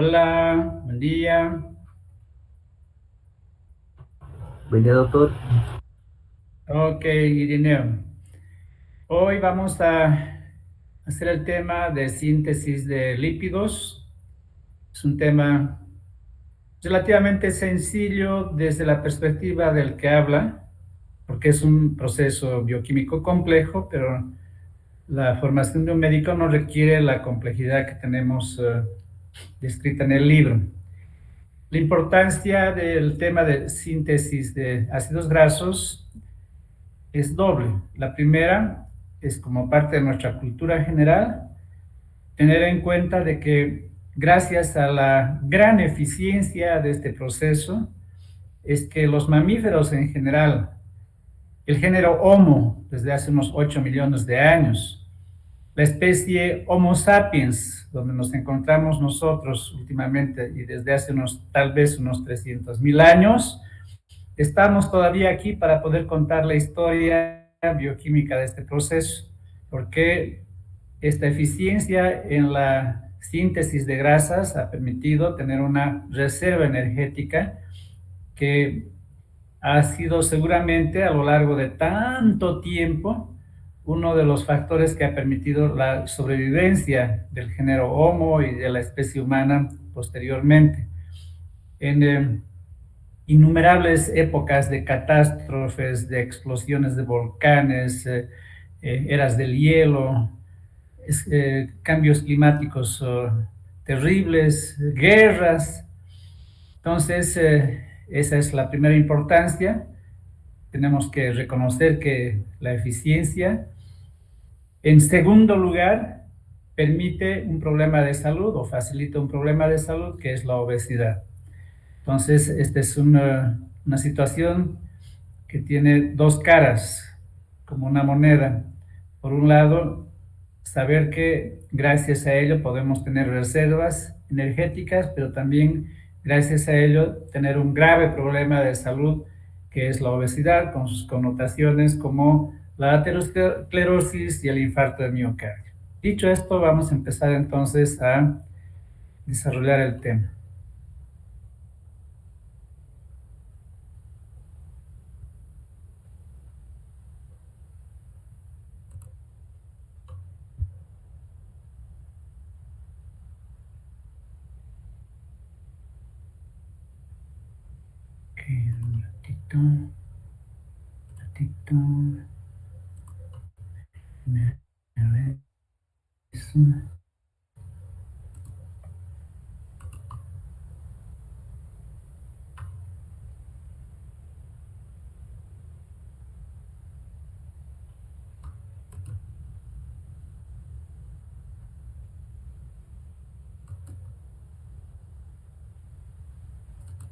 Hola, buen día. Buen día, doctor. Ok, Irineo. Hoy vamos a hacer el tema de síntesis de lípidos. Es un tema relativamente sencillo desde la perspectiva del que habla, porque es un proceso bioquímico complejo, pero la formación de un médico no requiere la complejidad que tenemos descrita en el libro. La importancia del tema de síntesis de ácidos grasos es doble. La primera es como parte de nuestra cultura general, tener en cuenta de que gracias a la gran eficiencia de este proceso, es que los mamíferos en general, el género Homo desde hace unos 8 millones de años, la especie Homo sapiens, donde nos encontramos nosotros últimamente y desde hace unos tal vez unos 300.000 años, estamos todavía aquí para poder contar la historia bioquímica de este proceso, porque esta eficiencia en la síntesis de grasas ha permitido tener una reserva energética que ha sido seguramente a lo largo de tanto tiempo uno de los factores que ha permitido la sobrevivencia del género Homo y de la especie humana posteriormente. En innumerables épocas de catástrofes, de explosiones de volcanes, eras del hielo, cambios climáticos terribles, guerras. Entonces, esa es la primera importancia. Tenemos que reconocer que la eficiencia, en segundo lugar, permite un problema de salud o facilita un problema de salud que es la obesidad. Entonces, esta es una situación que tiene dos caras, como una moneda. Por un lado, saber que gracias a ello podemos tener reservas energéticas, pero también gracias a ello tener un grave problema de salud que es la obesidad, con sus connotaciones como la aterosclerosis y el infarto de miocardio. Dicho esto, vamos a empezar entonces a desarrollar el tema. Ok, un ratito, un ratito. A ver, eso.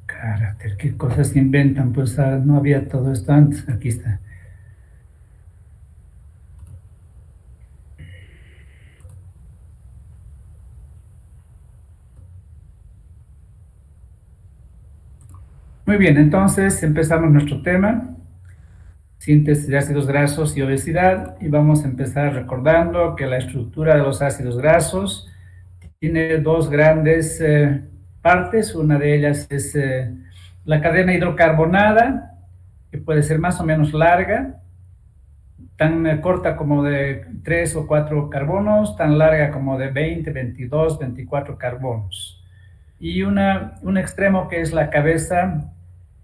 Carácter, qué cosas inventan, pues no había todo esto antes, aquí está. Muy bien, entonces empezamos nuestro tema, síntesis de ácidos grasos y obesidad, y vamos a empezar recordando que la estructura de los ácidos grasos tiene dos grandes partes. Una de ellas es la cadena hidrocarbonada, que puede ser más o menos larga, tan corta como de 3 o 4 carbonos, tan larga como de 20, 22, 24 carbonos. Y un extremo que es la cabeza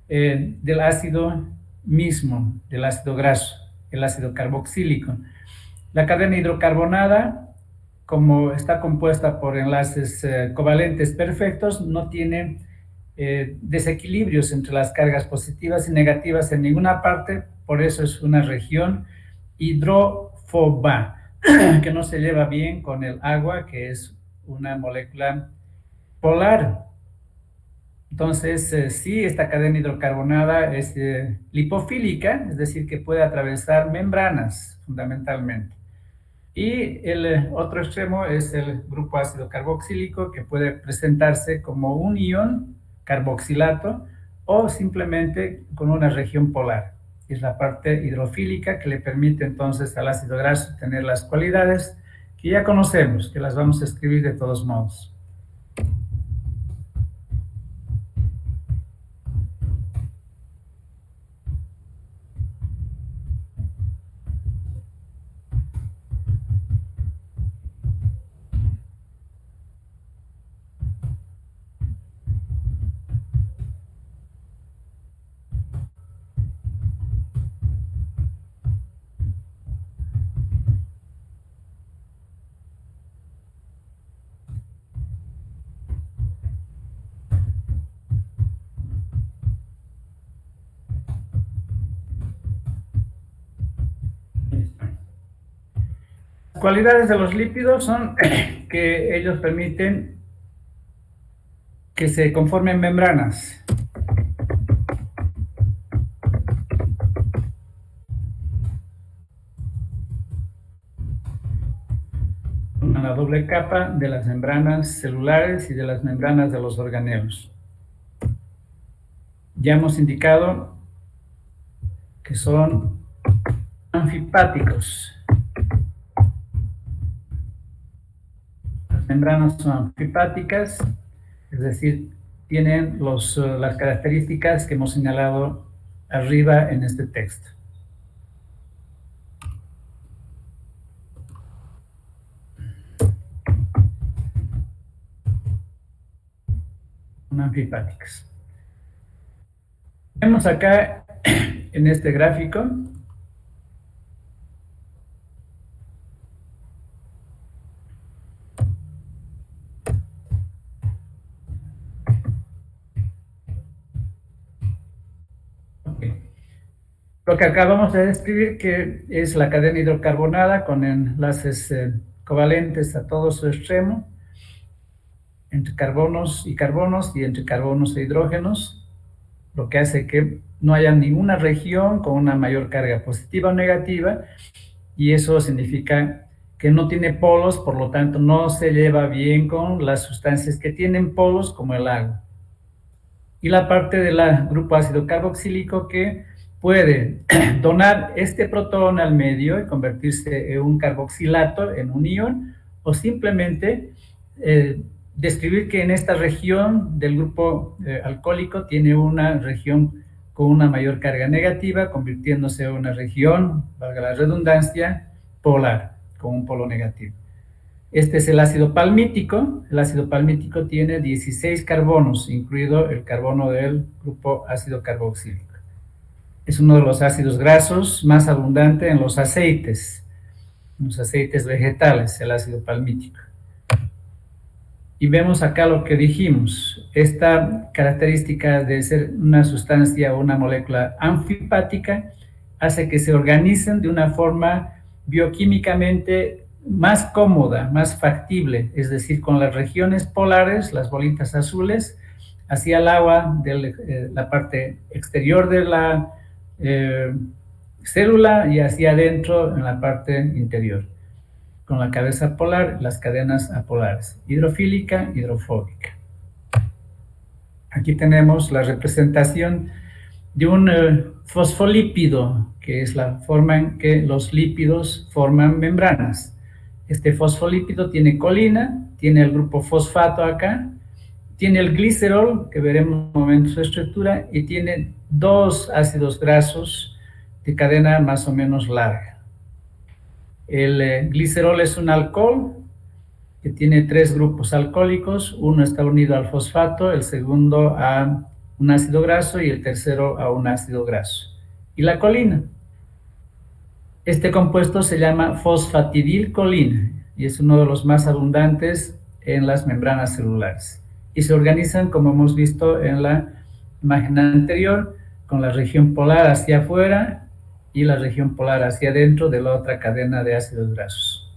del ácido mismo, del ácido graso, el ácido carboxílico. La cadena hidrocarbonada, como está compuesta por enlaces covalentes perfectos, no tiene desequilibrios entre las cargas positivas y negativas en ninguna parte, por eso es una región hidrófoba, que no se lleva bien con el agua, que es una molécula polar. Entonces, sí, esta cadena hidrocarbonada es lipofílica, es decir, que puede atravesar membranas fundamentalmente. Y el otro extremo es el grupo ácido carboxílico, que puede presentarse como un ion carboxilato o simplemente con una región polar. Es la parte hidrofílica que le permite entonces al ácido graso tener las cualidades que ya conocemos, que las vamos a escribir de todos modos. cualidades de los lípidos son que ellos permiten que se conformen membranas. Una doble capa de las membranas celulares y de las membranas de los organelos. Ya hemos indicado que son anfipáticos. Las membranas son anfipáticas, es decir, tienen las características que hemos señalado arriba en este texto. Son anfipáticas. Vemos acá en este gráfico lo que acabamos de describir, que es la cadena hidrocarbonada con enlaces covalentes a todo su extremo, entre carbonos y carbonos y entre carbonos e hidrógenos, lo que hace que no haya ninguna región con una mayor carga positiva o negativa, y eso significa que no tiene polos, por lo tanto no se lleva bien con las sustancias que tienen polos, como el agua. Y la parte del grupo ácido carboxílico, que puede donar este protón al medio y convertirse en un carboxilato, en un ion, o simplemente describir que en esta región del grupo alcohólico tiene una región con una mayor carga negativa, convirtiéndose en una región, valga la redundancia, polar, con un polo negativo. Este es el ácido palmítico. El ácido palmítico tiene 16 carbonos, incluido el carbono del grupo ácido carboxílico. Es uno de los ácidos grasos más abundante en los aceites vegetales, el ácido palmítico. Y vemos acá lo que dijimos. Esta característica de ser una sustancia o una molécula anfipática hace que se organicen de una forma bioquímicamente más cómoda, más factible, es decir, con las regiones polares, las bolitas azules, hacia el agua de la parte exterior de la célula y hacia adentro en la parte interior, con la cabeza polar, las cadenas apolares, hidrofílica, hidrofóbica. Aquí tenemos la representación de un fosfolípido, que es la forma en que los lípidos forman membranas. Este fosfolípido tiene colina, tiene el grupo fosfato acá, tiene el glicerol, que veremos en un momento su estructura, y tiene dos ácidos grasos de cadena más o menos larga. El glicerol es un alcohol que tiene 3 grupos alcohólicos. Uno está unido al fosfato, el segundo a un ácido graso y el tercero a un ácido graso. Y la colina. Este compuesto se llama fosfatidilcolina y es uno de los más abundantes en las membranas celulares. Y se organizan, como hemos visto en la imagen anterior, con la región polar hacia afuera y la región polar hacia adentro de la otra cadena de ácidos grasos.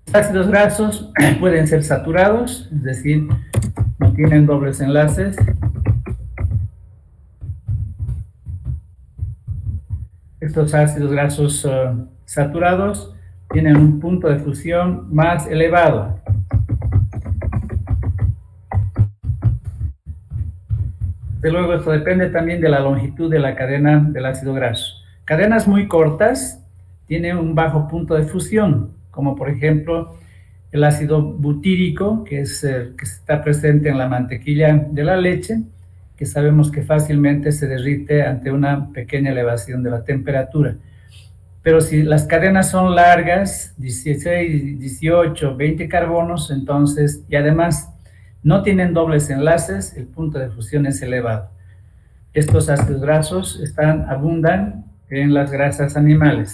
Los ácidos grasos pueden ser saturados, es decir, no tienen dobles enlaces. Estos ácidos grasos saturados tienen un punto de fusión más elevado. Desde luego, esto depende también de la longitud de la cadena del ácido graso. Cadenas muy cortas tienen un bajo punto de fusión, como por ejemplo el ácido butírico, que está presente en la mantequilla de la leche, que sabemos que fácilmente se derrite ante una pequeña elevación de la temperatura. Pero si las cadenas son largas, 16, 18, 20 carbonos, entonces, y además no tienen dobles enlaces, el punto de fusión es elevado. Estos ácidos grasos abundan en las grasas animales.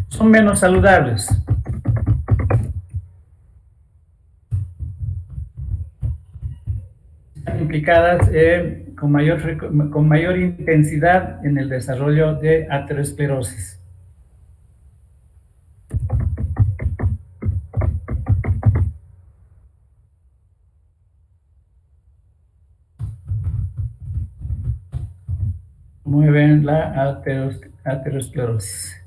Son menos saludables. Están implicadas con mayor intensidad en el desarrollo de aterosclerosis. Mueven la aterosclerosis.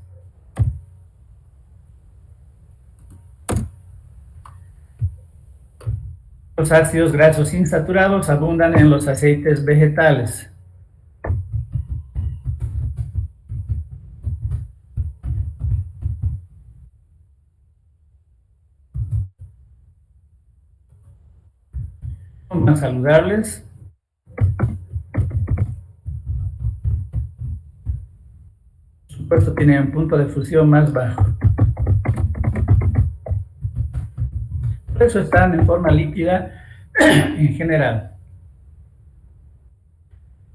Los ácidos grasos insaturados abundan en los aceites vegetales. Son más saludables. Por supuesto, tienen un punto de fusión más bajo. Por eso están en forma líquida en general.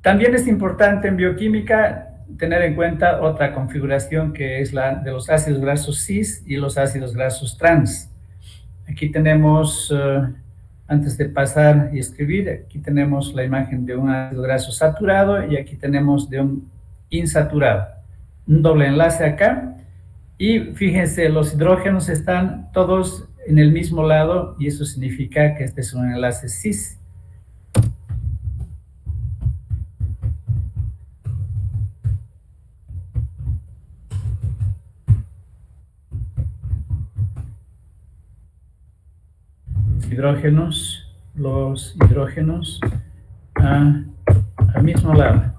También es importante en bioquímica tener en cuenta otra configuración que es la de los ácidos grasos cis y los ácidos grasos trans. Aquí tenemos, antes de pasar y escribir, aquí tenemos la imagen de un ácido graso saturado y aquí tenemos de un insaturado. Un doble enlace acá y fíjense, los hidrógenos están todos en el mismo lado y eso significa que este es un enlace cis. Los hidrógenos al mismo lado.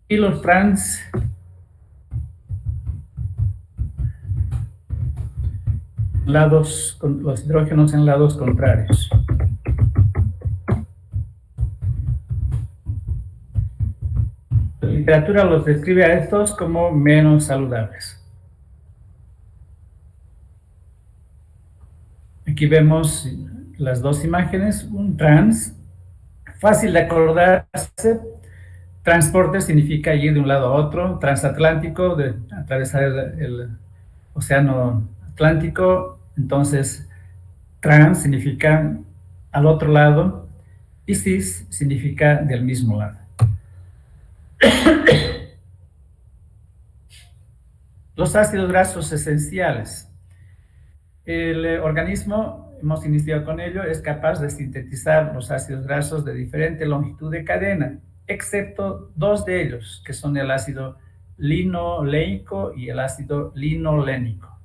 Y los trans los hidrógenos en lados contrarios. La literatura los describe a estos como menos saludables. Aquí vemos las dos imágenes, un trans, fácil de acordarse. Transporte significa ir de un lado a otro, transatlántico, de atravesar el océano Atlántico, entonces trans significa al otro lado y cis significa del mismo lado. Los ácidos grasos esenciales. El organismo, hemos iniciado con ello, es capaz de sintetizar los ácidos grasos de diferente longitud de cadena, excepto dos de ellos, que son el ácido linoleico y el ácido linolénico.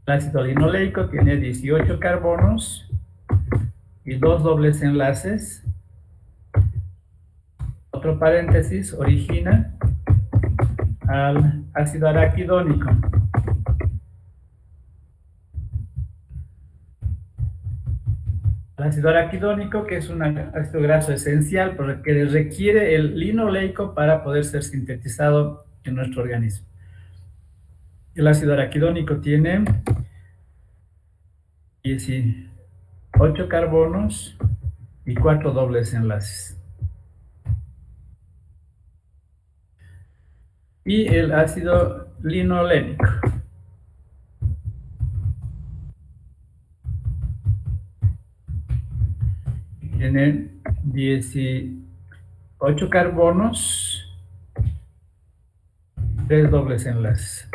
El ácido linoleico tiene 18 carbonos y 2 dobles enlaces. Otro paréntesis, origina al ácido araquidónico. El ácido araquidónico, que es un ácido graso esencial, porque requiere el linoleico para poder ser sintetizado en nuestro organismo. El ácido araquidónico tiene 18 carbonos y 4 dobles enlaces. Y el ácido linolénico. Tiene 18 carbonos, 3 dobles enlaces.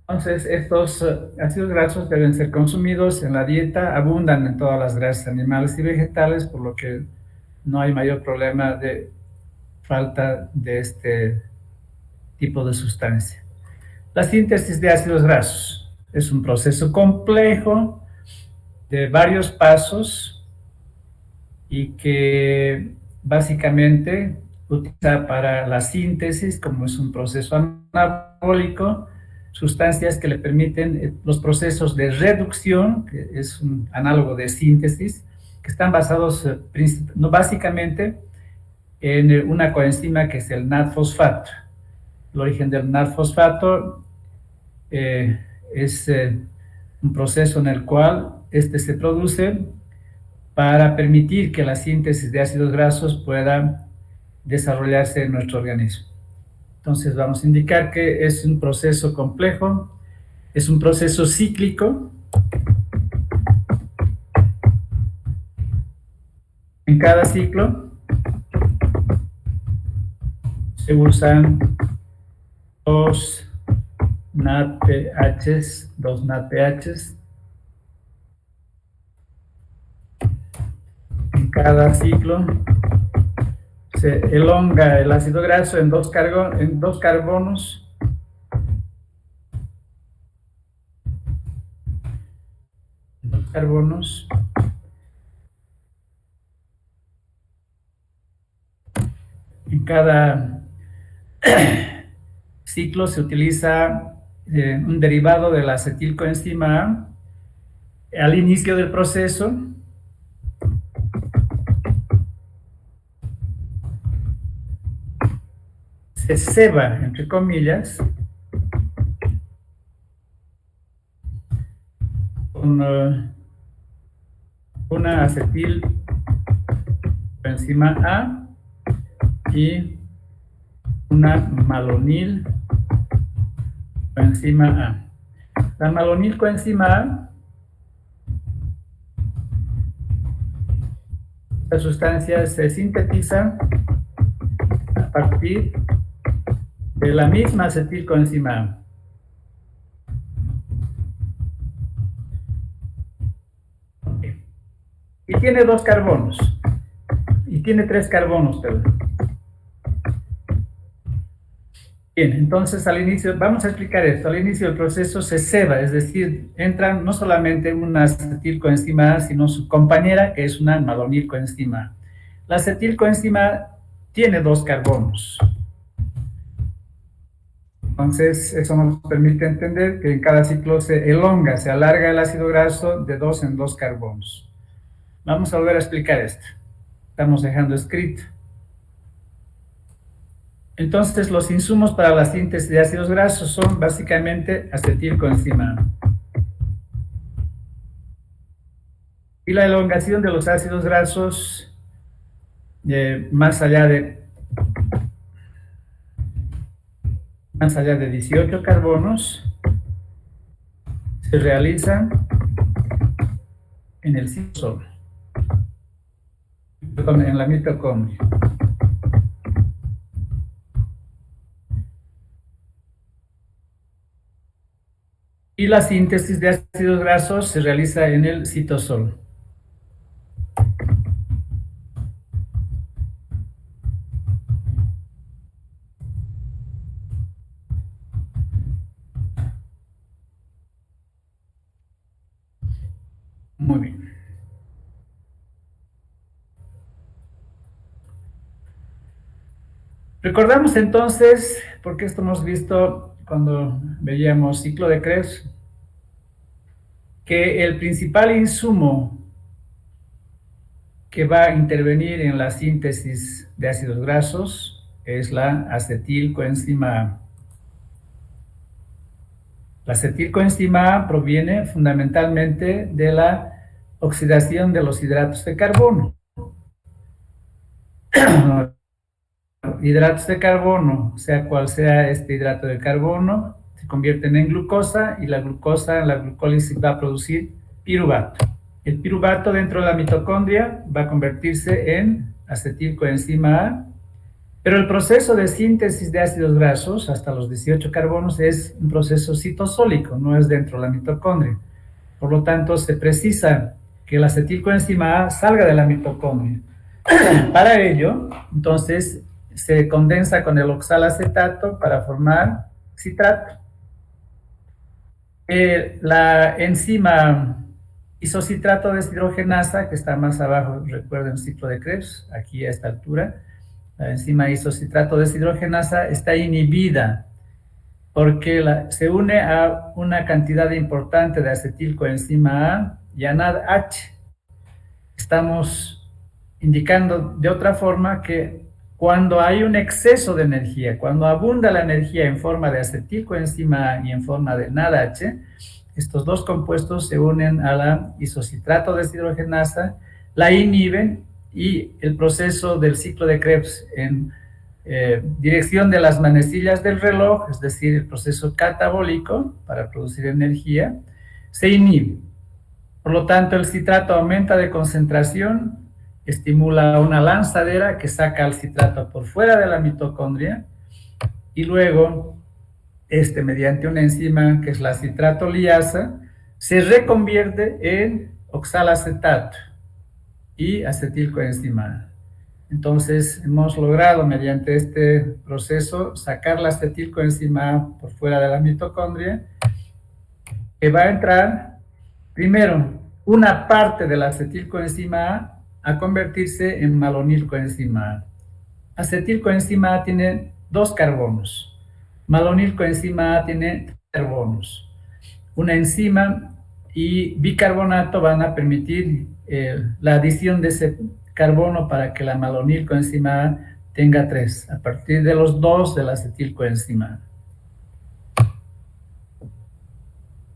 Entonces, estos ácidos grasos deben ser consumidos en la dieta, abundan en todas las grasas animales y vegetales, por lo que no hay mayor problema de falta de este tipo de sustancia. La síntesis de ácidos grasos es un proceso complejo de varios pasos y que básicamente utiliza para la síntesis, como es un proceso anabólico, sustancias que le permiten los procesos de reducción, que es un análogo de síntesis, que están basados básicamente en una coenzima que es el NAD-fosfato. El origen del NAD-fosfato es un proceso en el cual este se produce para permitir que la síntesis de ácidos grasos pueda desarrollarse en nuestro organismo. Entonces vamos a indicar que es un proceso complejo, es un proceso cíclico. En cada ciclo se usan dos NADPHs, En cada ciclo se elonga el ácido graso en dos carbonos. En cada ciclo se utiliza un derivado de la acetilcoenzima A al inicio del proceso. Se ceba, entre comillas, con una acetilcoenzima A y una malonilcoenzima A. La malonilcoenzima A, esta sustancia se sintetiza a partir de la misma acetilcoenzima A. Okay. Y tiene dos carbonos. Y tiene tres carbonos, perdón. Bien, entonces al inicio, vamos a explicar esto, al inicio del proceso se ceba, es decir, entra no solamente una acetilcoenzima A, sino su compañera, que es una malonilcoenzima A. La acetilcoenzima A tiene dos carbonos. Entonces, eso nos permite entender que en cada ciclo se elonga, se alarga el ácido graso de 2 en 2 carbonos. Vamos a volver a explicar esto. Estamos dejando escrito. Entonces, los insumos para la síntesis de ácidos grasos son básicamente acetilcoenzima A. Y la elongación de los ácidos grasos, más allá de 18 carbonos, se realiza en el citosol, en la mitocondria. Y la síntesis de ácidos grasos se realiza en el citosol. Muy bien. Recordamos entonces, porque esto hemos visto cuando veíamos ciclo de Krebs, que el principal insumo que va a intervenir en la síntesis de ácidos grasos es la acetilcoenzima A. La acetilcoenzima A proviene fundamentalmente de la oxidación de los hidratos de carbono. Hidratos de carbono, sea cual sea este hidrato de carbono, se convierten en glucosa y la glucosa en la glucólisis va a producir piruvato. El piruvato dentro de la mitocondria va a convertirse en acetilcoenzima A, pero el proceso de síntesis de ácidos grasos hasta los 18 carbonos es un proceso citosólico, no es dentro de la mitocondria. Por lo tanto, se precisa que la acetilcoenzima A salga de la mitocondria. Para ello, entonces, se condensa con el oxalacetato para formar citrato. La enzima isocitrato deshidrogenasa, que está más abajo, recuerden el ciclo de Krebs, aquí a esta altura, la enzima isocitrato deshidrogenasa está inhibida porque se une a una cantidad importante de acetilcoenzima A y a NADH. Estamos indicando de otra forma que cuando hay un exceso de energía, cuando abunda la energía en forma de acetilcoenzima A y en forma de NADH, estos dos compuestos se unen a la isocitrato deshidrogenasa, la inhiben y el proceso del ciclo de Krebs en dirección de las manecillas del reloj, es decir, el proceso catabólico para producir energía, se inhibe. Por lo tanto, el citrato aumenta de concentración, estimula una lanzadera que saca al citrato por fuera de la mitocondria y luego, mediante una enzima que es la citratoliasa, se reconvierte en oxalacetato y acetilcoenzima. Entonces, hemos logrado mediante este proceso sacar la acetilcoenzima A por fuera de la mitocondria, que va a entrar primero una parte de la acetilcoenzima A convertirse en malonilcoenzima A. Acetilcoenzima A tiene 2 carbonos, malonilcoenzima A tiene 3 carbonos. Una enzima y bicarbonato van a permitir la adición de ese carbono para que la malonilcoenzima A tenga 3, a partir de los 2 de la acetilcoenzima A.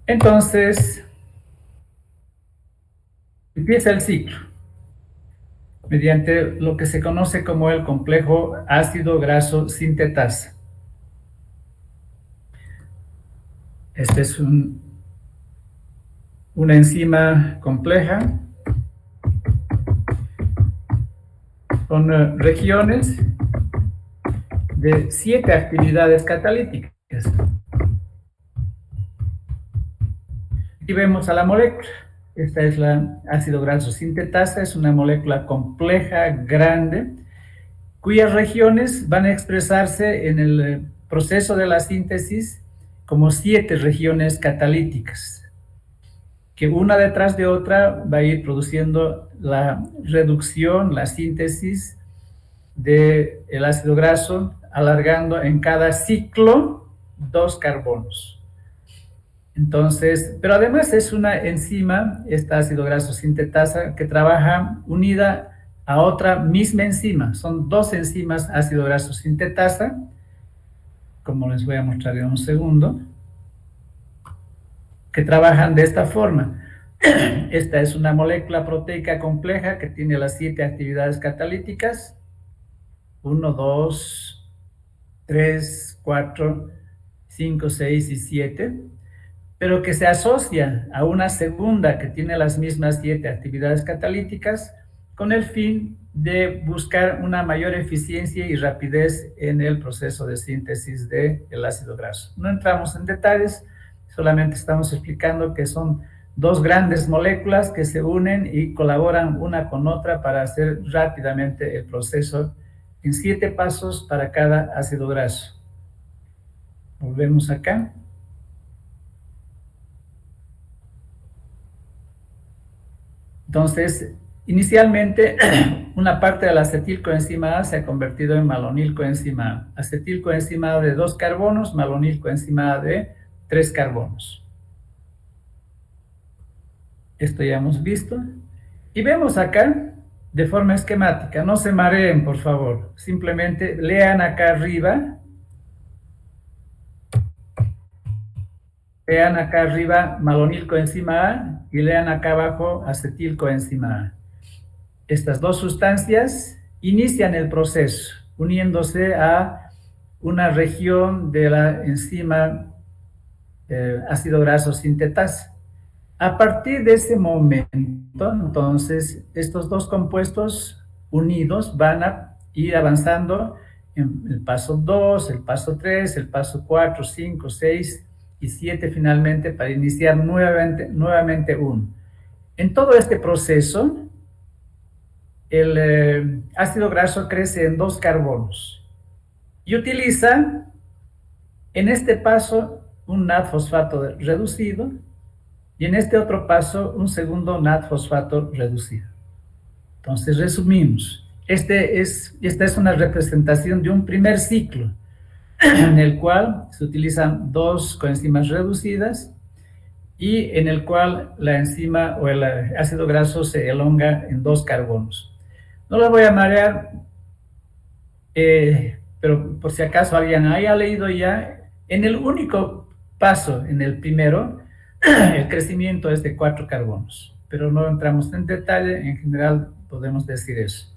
Entonces, empieza el ciclo mediante lo que se conoce como el complejo ácido graso sintetasa. Este es una enzima compleja con regiones de 7 actividades catalíticas. Aquí vemos a la molécula. Esta es la ácido graso sintetasa, es una molécula compleja, grande, cuyas regiones van a expresarse en el proceso de la síntesis como 7 regiones catalíticas, que una detrás de otra va a ir produciendo la reducción, la síntesis del ácido graso, alargando en cada ciclo 2 carbonos. Entonces, pero además es una enzima, esta ácido graso sintetasa, que trabaja unida a otra misma enzima. Son 2 enzimas ácido graso sintetasa, como les voy a mostrar en un segundo, que trabajan de esta forma. Esta es una molécula proteica compleja que tiene las 7 actividades catalíticas, 1, 2, 3, 4, 5, 6 y 7, pero que se asocia a una segunda que tiene las mismas 7 actividades catalíticas con el fin de buscar una mayor eficiencia y rapidez en el proceso de síntesis del ácido graso. No entramos en detalles, solamente estamos explicando que son 2 grandes moléculas que se unen y colaboran una con otra para hacer rápidamente el proceso en 7 pasos para cada ácido graso. Volvemos acá. Entonces, inicialmente, una parte de la acetilcoenzima A se ha convertido en malonilcoenzima A. Acetilcoenzima A de 2 carbonos, malonilcoenzima A de 3 carbonos. Esto ya hemos visto. Y vemos acá, de forma esquemática, no se mareen, por favor. Simplemente lean acá arriba. Lean acá arriba malonilcoenzima A y lean acá abajo acetilcoenzima A. Estas 2 sustancias inician el proceso uniéndose a una región de la enzima ácido graso sintetasa. A partir de ese momento, entonces, estos 2 compuestos unidos van a ir avanzando en el paso 2, el paso 3, el paso 4, 5, 6 y 7 finalmente para iniciar nuevamente 1. En todo este proceso, el ácido graso crece en 2 carbonos y utiliza en este paso un NAD-fosfato reducido y en este otro paso un segundo NAD-fosfato reducido. Entonces, resumimos. Esta es una representación de un primer ciclo en el cual se utilizan 2 coenzimas reducidas y en el cual la enzima o el ácido graso se elonga en 2 carbonos. No lo voy a marear, pero por si acaso alguien haya leído ya, en el único paso, en el primero, el crecimiento es de 4 carbonos, pero no entramos en detalle, en general podemos decir eso.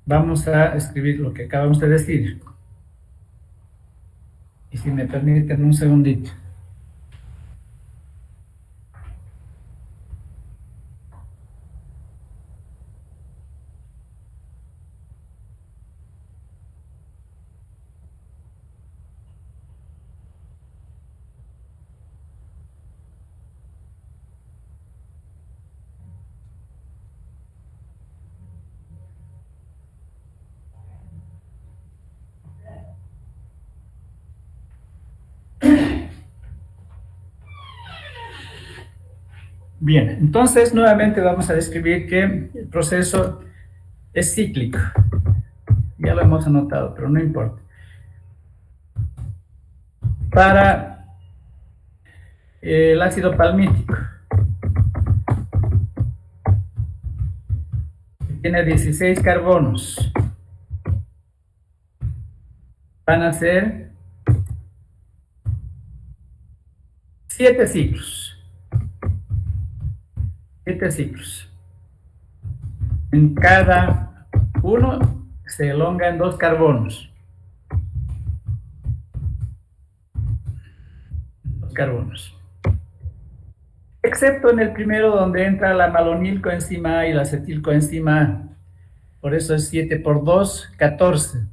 vamos a escribir lo que acabamos de decir. Y si me permiten un segundito. Bien, entonces nuevamente vamos a describir que el proceso es cíclico. Ya lo hemos anotado, pero no importa. Para el ácido palmítico, tiene 16 carbonos. Van a ser 7 ciclos. 7 ciclos. En cada uno se elongan 2 carbonos. 2 carbonos. Excepto en el primero donde entra la malonilcoenzima A y la acetilcoenzima A. Por eso es 7 por 2, 14.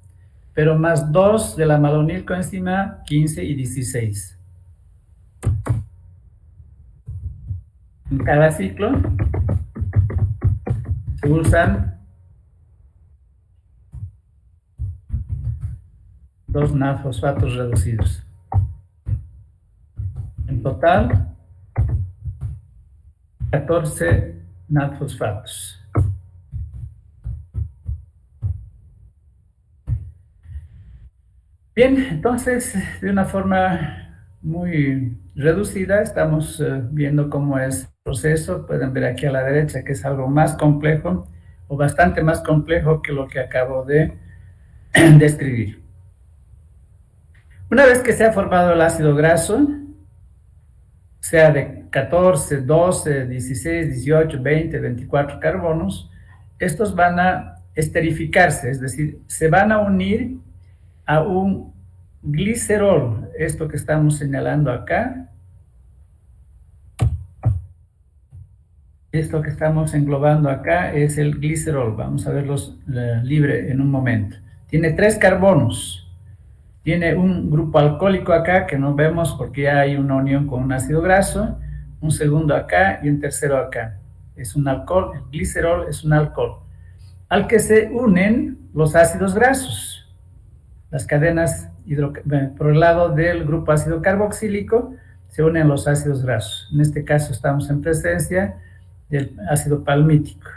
Pero más 2 de la malonilcoenzima A, 15 y 16. En cada ciclo se usan 2 NAD-fosfatos reducidos. En total, 14 NAD-fosfatos. Bien, entonces, de una forma muy reducida, estamos viendo cómo es el proceso. Pueden ver aquí a la derecha que es algo más complejo, o bastante más complejo que lo que acabo de describir. Una vez que se ha formado el ácido graso, sea de 14, 12, 16, 18, 20, 24 carbonos, estos van a esterificarse, es decir, se van a unir a un glicerol, esto que estamos señalando acá, esto que estamos englobando acá es el glicerol, vamos a verlos libre en un momento. Tiene 3 carbonos, tiene un grupo alcohólico acá que no vemos porque ya hay una unión con un ácido graso, un segundo acá y un tercero acá. Es un alcohol, el glicerol es un alcohol, al que se unen los ácidos grasos. Las cadenas por el lado del grupo ácido carboxílico se unen los ácidos grasos. En este caso estamos en presencia del ácido palmítico.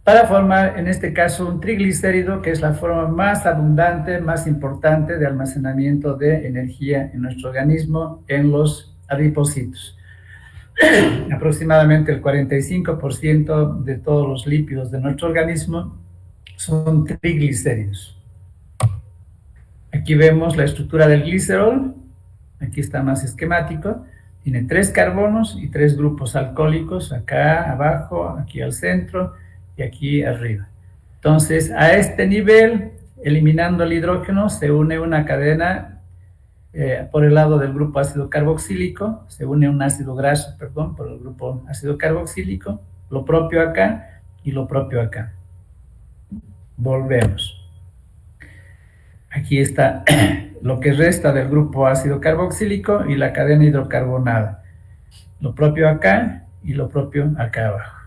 Para formar, en este caso, un triglicérido, que es la forma más abundante, más importante de almacenamiento de energía en nuestro organismo, en los adipocitos. Aproximadamente el 45% de todos los lípidos de nuestro organismo son triglicéridos. Aquí vemos la estructura del glicerol, aquí está más esquemático, tiene 3 carbonos y 3 grupos alcohólicos, acá abajo, aquí al centro y aquí arriba. Entonces, a este nivel, eliminando el hidrógeno, se une una cadena por el lado del grupo ácido carboxílico, se une un ácido graso, perdón, por el grupo ácido carboxílico, lo propio acá y lo propio acá. Volvemos. Aquí está lo que resta del grupo ácido carboxílico y la cadena hidrocarbonada. Lo propio acá y lo propio acá abajo.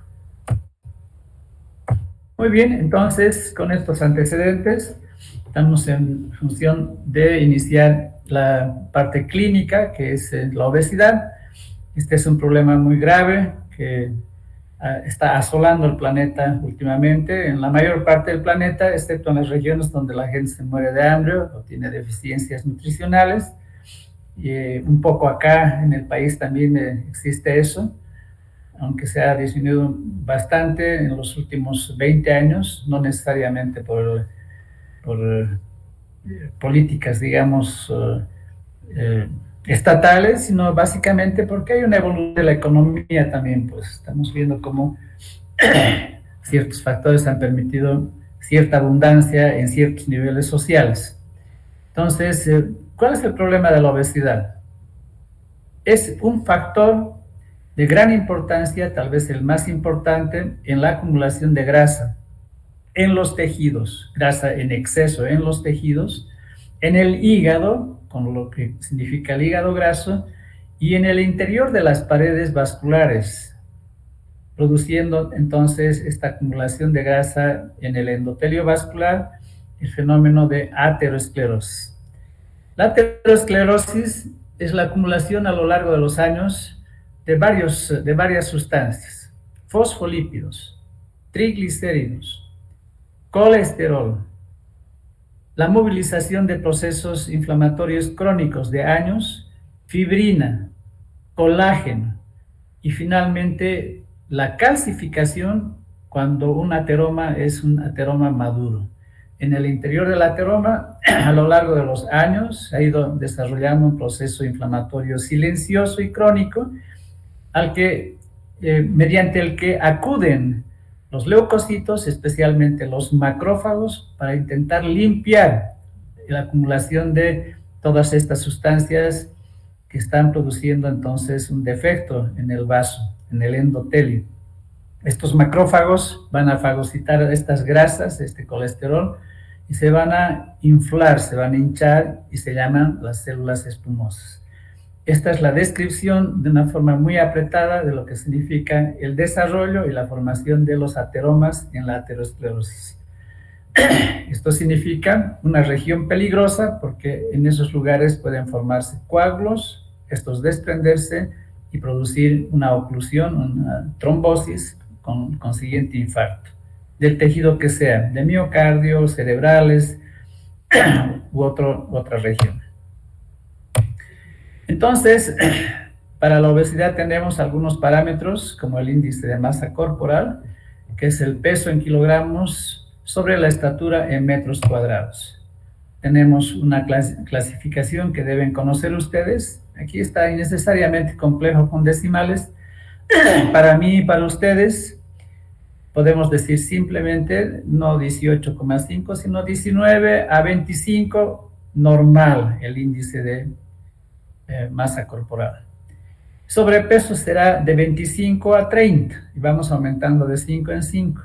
Muy bien, entonces con estos antecedentes estamos en función de iniciar la parte clínica, que es la obesidad. Este es un problema muy grave que está asolando el planeta últimamente, en la mayor parte del planeta, excepto en las regiones donde la gente se muere de hambre o tiene deficiencias nutricionales. Un poco acá en el país también existe eso, aunque se ha disminuido bastante en los últimos 20 años, no necesariamente por políticas, digamos, estatales, sino básicamente porque hay una evolución de la economía también, pues estamos viendo cómo ciertos factores han permitido cierta abundancia en ciertos niveles sociales. Entonces, ¿cuál es el problema de la obesidad? Es un factor de gran importancia, tal vez el más importante, en la acumulación de grasa en los tejidos, grasa en exceso en los tejidos, en el hígado, con lo que significa el hígado graso, y en el interior de las paredes vasculares, produciendo entonces esta acumulación de grasa en el endotelio vascular, el fenómeno de aterosclerosis. La aterosclerosis es la acumulación a lo largo de los años de varias sustancias: fosfolípidos, triglicéridos, colesterol, la movilización de procesos inflamatorios crónicos de años, fibrina, colágeno y finalmente la calcificación cuando un ateroma es un ateroma maduro. En el interior del ateroma, a lo largo de los años, se ha ido desarrollando un proceso inflamatorio silencioso y crónico mediante el que acuden los leucocitos, especialmente los macrófagos, para intentar limpiar la acumulación de todas estas sustancias que están produciendo entonces un defecto en el vaso, en el endotelio. Estos macrófagos van a fagocitar estas grasas, este colesterol, y se van a inflar, se van a hinchar y se llaman las células espumosas. Esta es la descripción de una forma muy apretada de lo que significa el desarrollo y la formación de los ateromas en la aterosclerosis. Esto significa una región peligrosa porque en esos lugares pueden formarse coágulos, estos desprenderse y producir una oclusión, una trombosis con consiguiente infarto, del tejido que sea, de miocardio, cerebrales u otra región. Entonces, para la obesidad tenemos algunos parámetros como el índice de masa corporal, que es el peso en kilogramos sobre la estatura en metros cuadrados. Tenemos una clasificación que deben conocer ustedes. Aquí está innecesariamente complejo con decimales. Para mí y para ustedes podemos decir simplemente no 18,5, sino 19 a 25, normal el índice de masa corporal. Sobrepeso será de 25 a 30 y vamos aumentando de 5 en 5.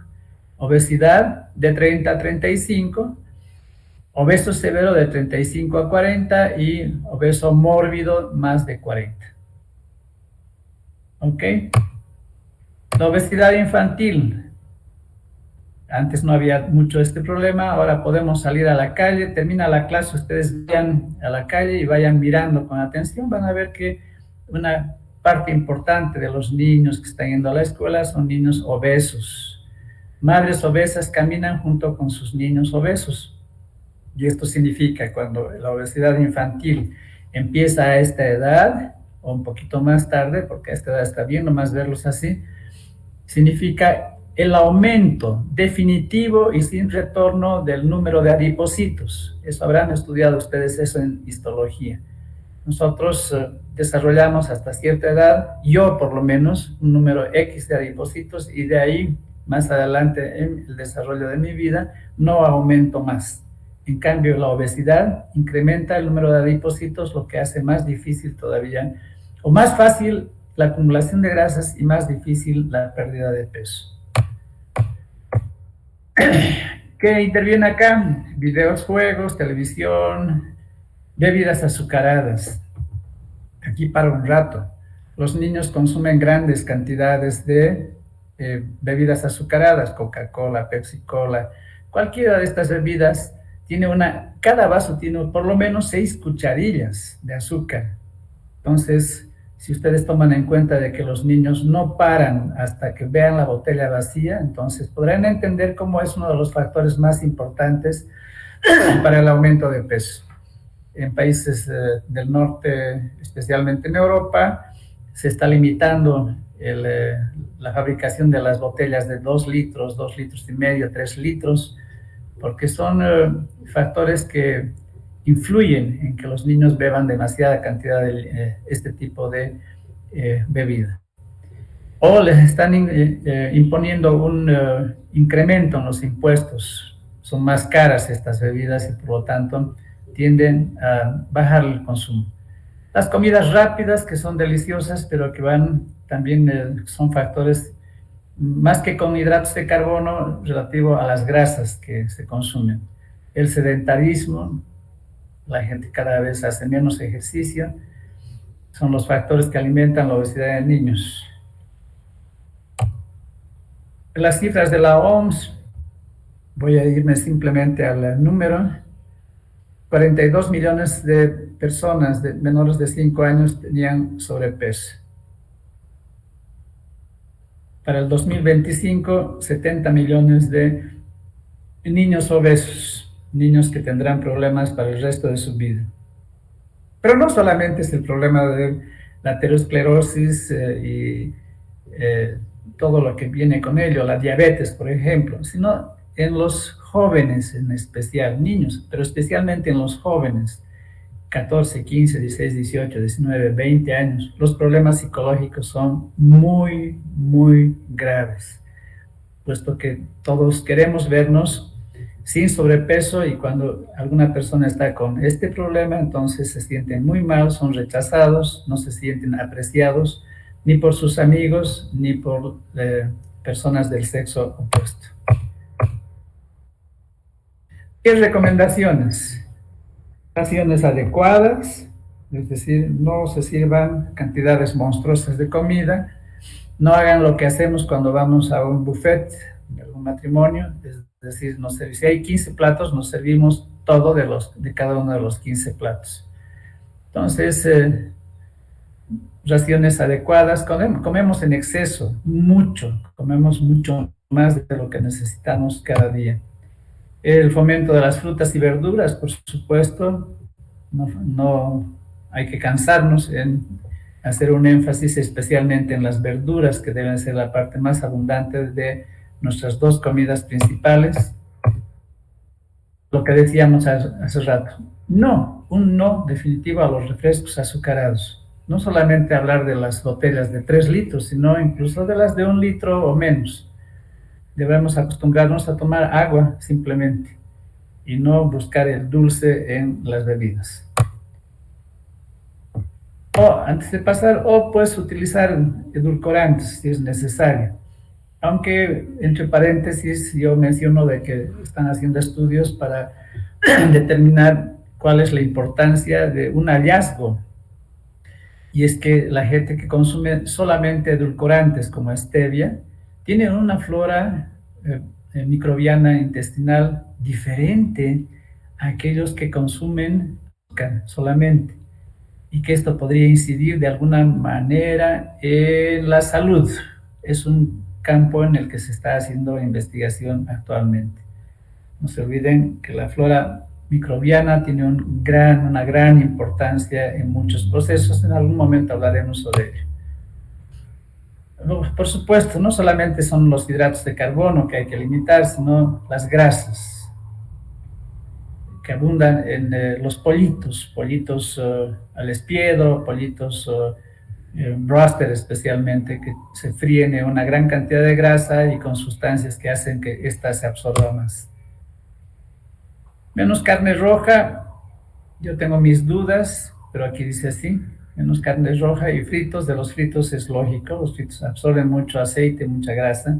Obesidad de 30 a 35, obeso severo de 35 a 40 y obeso mórbido más de 40. ¿Ok? La obesidad infantil. Antes no había mucho este problema, ahora podemos salir a la calle, termina la clase, ustedes vayan a la calle y vayan mirando con atención, van a ver que una parte importante de los niños que están yendo a la escuela son niños obesos. Madres obesas caminan junto con sus niños obesos. Y esto significa cuando la obesidad infantil empieza a esta edad, o un poquito más tarde, porque a esta edad está bien nomás verlos así, significa el aumento definitivo y sin retorno del número de adipocitos. Eso habrán estudiado ustedes eso en histología. Nosotros desarrollamos hasta cierta edad, yo por lo menos, un número X de adipocitos y de ahí más adelante en el desarrollo de mi vida no aumento más. En cambio, la obesidad incrementa el número de adipocitos, lo que hace más difícil todavía, o más fácil la acumulación de grasas y más difícil la pérdida de peso. ¿Qué interviene acá? Videos, juegos, televisión, bebidas azucaradas. Aquí para un rato. Los niños consumen grandes cantidades de bebidas azucaradas, Coca-Cola, Pepsi-Cola. Cualquiera de estas bebidas tiene cada vaso tiene por lo menos 6 cucharillas de azúcar. Entonces, si ustedes toman en cuenta de que los niños no paran hasta que vean la botella vacía, entonces podrán entender cómo es uno de los factores más importantes para el aumento de peso. En países del norte, especialmente en Europa, se está limitando la fabricación de las botellas de 2 litros, 2 litros y medio, 3 litros, porque son factores que influyen en que los niños beban demasiada cantidad de este tipo de bebida. O les están imponiendo un incremento en los impuestos son más caras estas bebidas y por lo tanto tienden a bajar el consumo. Las comidas rápidas, que son deliciosas, pero que van también, son factores más que con hidratos de carbono relativo a las grasas que se consumen. El sedentarismo, la gente cada vez hace menos ejercicio, son los factores que alimentan la obesidad en niños. Las cifras de la OMS, voy a irme simplemente al número: 42 millones de personas de menores de 5 años tenían sobrepeso. Para el 2025, 70 millones de niños obesos, niños que tendrán problemas para el resto de su vida. Pero no solamente es el problema de la aterosclerosis y todo lo que viene con ello, la diabetes, por ejemplo, sino en los jóvenes en especial, niños, pero especialmente en los jóvenes, 14, 15, 16, 18, 19, 20 años, los problemas psicológicos son muy, muy graves, puesto que todos queremos vernos sin sobrepeso y cuando alguna persona está con este problema, entonces se sienten muy mal, son rechazados, no se sienten apreciados ni por sus amigos ni por personas del sexo opuesto. ¿Qué recomendaciones? Raciones adecuadas, es decir, no se sirvan cantidades monstruosas de comida, no hagan lo que hacemos cuando vamos a un buffet de algún matrimonio, es decir, si hay 15 platos, nos servimos todo de cada uno de los 15 platos. Entonces, raciones adecuadas, comemos en exceso, comemos mucho más de lo que necesitamos cada día. El fomento de las frutas y verduras, por supuesto, no hay que cansarnos en hacer un énfasis especialmente en las verduras, que deben ser la parte más abundante de nuestras dos comidas principales. Lo que decíamos hace rato, un no definitivo a los refrescos azucarados. No solamente hablar de las botellas de 3 litros, sino incluso de las de 1 litro o menos. Debemos acostumbrarnos a tomar agua simplemente y no buscar el dulce en las bebidas. Antes de pasar, puedes utilizar edulcorantes si es necesario. Aunque, entre paréntesis, yo menciono de que están haciendo estudios para determinar cuál es la importancia de un hallazgo. Y es que la gente que consume solamente edulcorantes como stevia tiene una flora microbiana intestinal diferente a aquellos que consumen solamente, y que esto podría incidir de alguna manera en la salud. Es un campo en el que se está haciendo investigación actualmente. No se olviden que la flora microbiana tiene una gran importancia en muchos procesos. En algún momento hablaremos sobre ello. Por supuesto, no solamente son los hidratos de carbono que hay que limitar, sino las grasas que abundan en los pollitos al espiedo, pollitos broster especialmente, que se fríen en una gran cantidad de grasa y con sustancias que hacen que ésta se absorba más. Menos carne roja, yo tengo mis dudas, pero aquí dice así: menos carne roja y fritos. De los fritos es lógico, los fritos absorben mucho aceite, mucha grasa.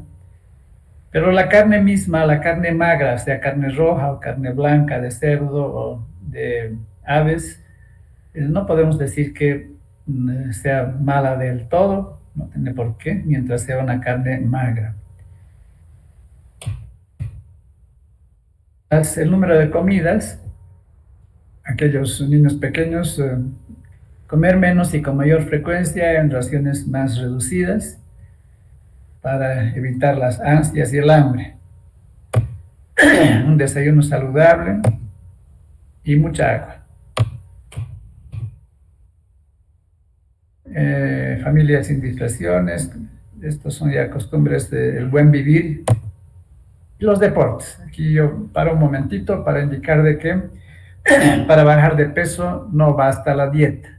Pero la carne misma, la carne magra, sea carne roja o carne blanca de cerdo o de aves, no podemos decir que sea mala del todo, no tiene por qué, mientras sea una carne magra. El número de comidas, aquellos niños pequeños, comer menos y con mayor frecuencia en raciones más reducidas para evitar las ansias y el hambre. Un desayuno saludable y mucha agua. Familias sin distracciones, estos son ya costumbres del buen vivir. Y los deportes. Aquí yo paro un momentito para indicar de que para bajar de peso no basta la dieta.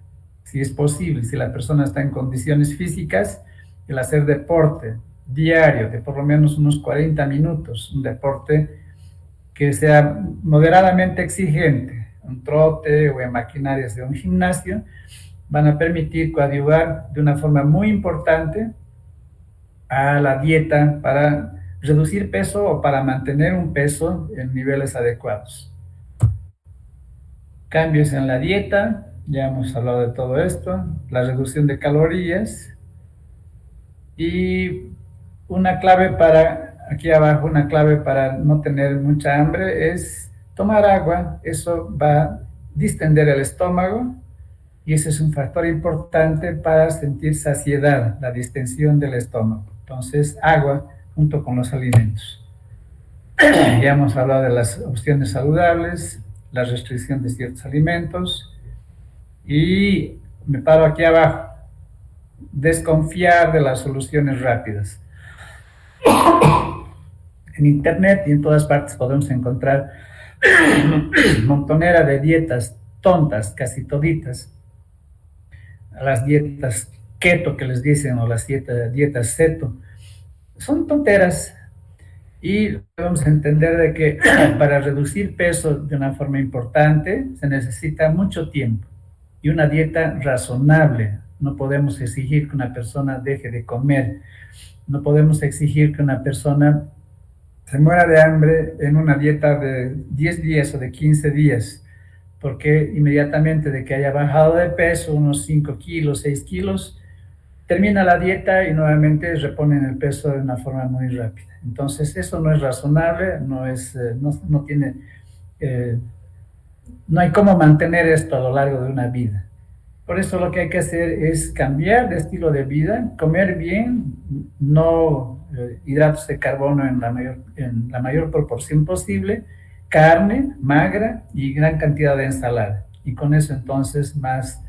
Si es posible, si la persona está en condiciones físicas, el hacer deporte diario de por lo menos unos 40 minutos, un deporte que sea moderadamente exigente, un trote o en maquinarias de un gimnasio, van a permitir coadyuvar de una forma muy importante a la dieta para reducir peso o para mantener un peso en niveles adecuados. Cambios en la dieta, ya hemos hablado de todo esto, la reducción de calorías y una clave para, aquí abajo, una clave para no tener mucha hambre es tomar agua. Eso va a distender el estómago y ese es un factor importante para sentir saciedad, la distensión del estómago. Entonces, agua junto con los alimentos. Ya hemos hablado de las opciones saludables, la restricción de ciertos alimentos y me paro aquí abajo. Desconfiar de las soluciones rápidas. En internet y en todas partes podemos encontrar montonera de dietas tontas, casi toditas. Las dietas keto que les dicen o las dietas keto son tonteras y debemos entender de que para reducir peso de una forma importante se necesita mucho tiempo y una dieta razonable. No podemos exigir que una persona deje de comer, no podemos exigir que una persona se muera de hambre en una dieta de 10 días o de 15 días, porque inmediatamente de que haya bajado de peso unos 5 kilos, 6 kilos, termina la dieta y nuevamente reponen el peso de una forma muy rápida. Entonces eso no es razonable, no tiene, no hay cómo mantener esto a lo largo de una vida. Por eso lo que hay que hacer es cambiar de estilo de vida, comer bien, no hidratos de carbono en la mayor proporción posible, carne magra y gran cantidad de ensalada. Y con eso entonces más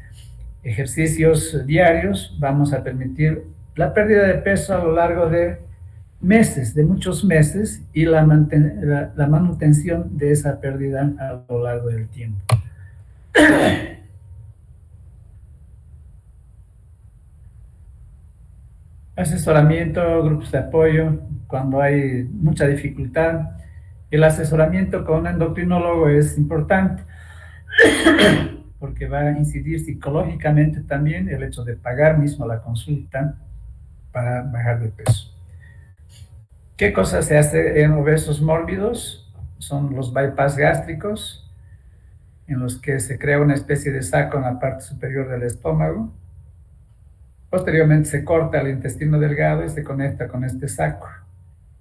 ejercicios diarios vamos a permitir la pérdida de peso a lo largo de meses, de muchos meses, y la manutención de esa pérdida a lo largo del tiempo. Asesoramiento, grupos de apoyo, cuando hay mucha dificultad. El asesoramiento con un endocrinólogo es importante porque va a incidir psicológicamente también el hecho de pagar mismo la consulta para bajar de peso. ¿Qué cosas se hace en obesos mórbidos? Son los bypass gástricos, en los que se crea una especie de saco en la parte superior del estómago. Posteriormente se corta el intestino delgado y se conecta con este saco.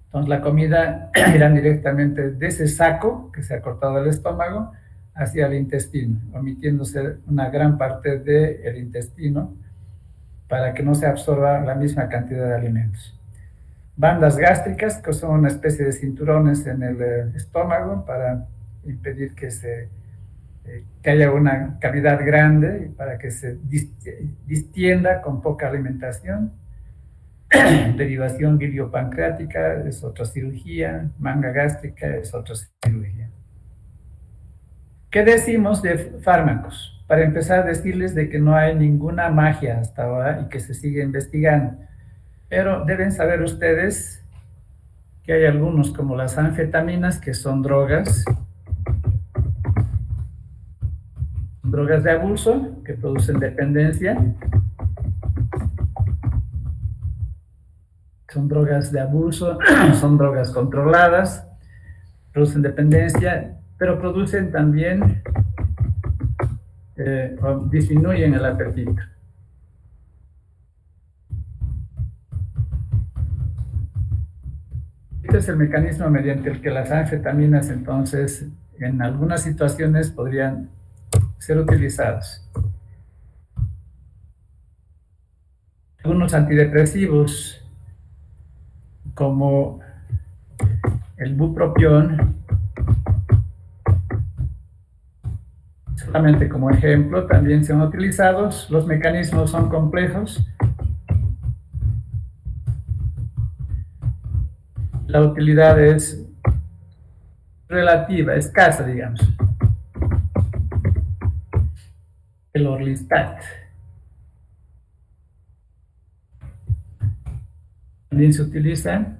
Entonces la comida irá directamente de ese saco que se ha cortado del estómago hacia el intestino, omitiéndose una gran parte del intestino para que no se absorba la misma cantidad de alimentos. Bandas gástricas, que son una especie de cinturones en el estómago para impedir que haya una cavidad grande, para que se distienda con poca alimentación. Derivación biliopancreática es otra cirugía, manga gástrica es otra cirugía. ¿Qué decimos de fármacos? Para empezar, decirles de que no hay ninguna magia hasta ahora y que se sigue investigando. Pero deben saber ustedes que hay algunos como las anfetaminas, que son drogas de abuso que producen dependencia. Son drogas de abuso, son drogas controladas, producen dependencia, pero producen también, disminuyen el apetito. Este es el mecanismo mediante el que las anfetaminas, entonces, en algunas situaciones podrían ser utilizadas. Algunos antidepresivos, como el bupropión, solamente como ejemplo, también se han utilizado. Los mecanismos son complejos. La utilidad es relativa, escasa, digamos. El Orlistat también se utiliza.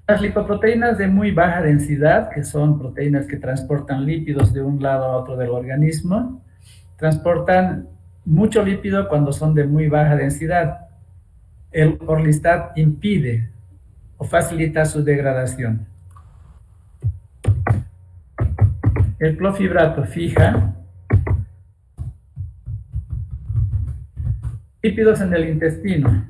Las lipoproteínas de muy baja densidad, que son proteínas que transportan lípidos de un lado a otro del organismo, transportan mucho lípido cuando son de muy baja densidad. El orlistat impide o facilita su degradación. El clofibrato fija lípidos en el intestino,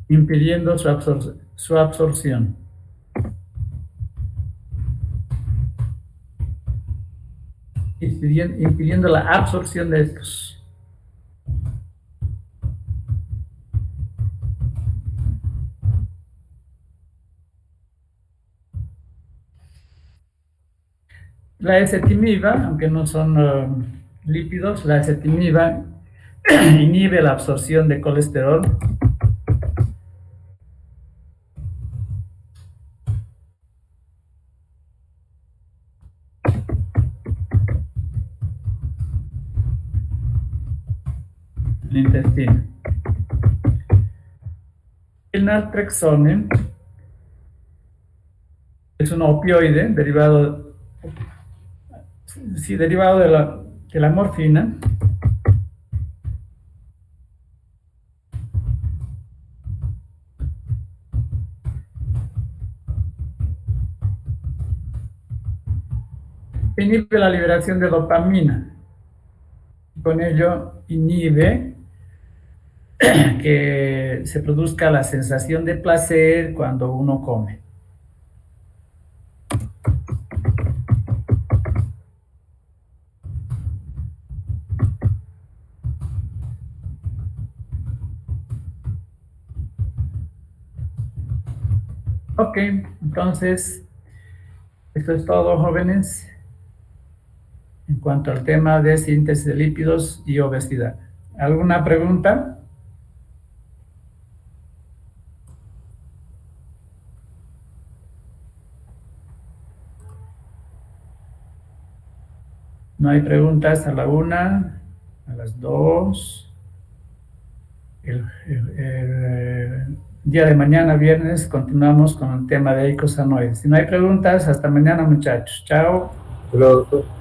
impidiendo su absorción. Impidiendo la absorción de estos. La ezetimiba, aunque no son lípidos, la ezetimiba inhibe la absorción de colesterol. El intestino. El naltrexone es un opioide derivado de la morfina. Inhibe la liberación de dopamina. Con ello inhibe que se produzca la sensación de placer cuando uno come. Ok, entonces, esto es todo, jóvenes, en cuanto al tema de síntesis de lípidos y obesidad. ¿Alguna pregunta? No hay preguntas a la 1, a las 2. El día de mañana, viernes, continuamos con el tema de eicosanoides. Si no hay preguntas, hasta mañana, muchachos. Chao. Hola, doctor.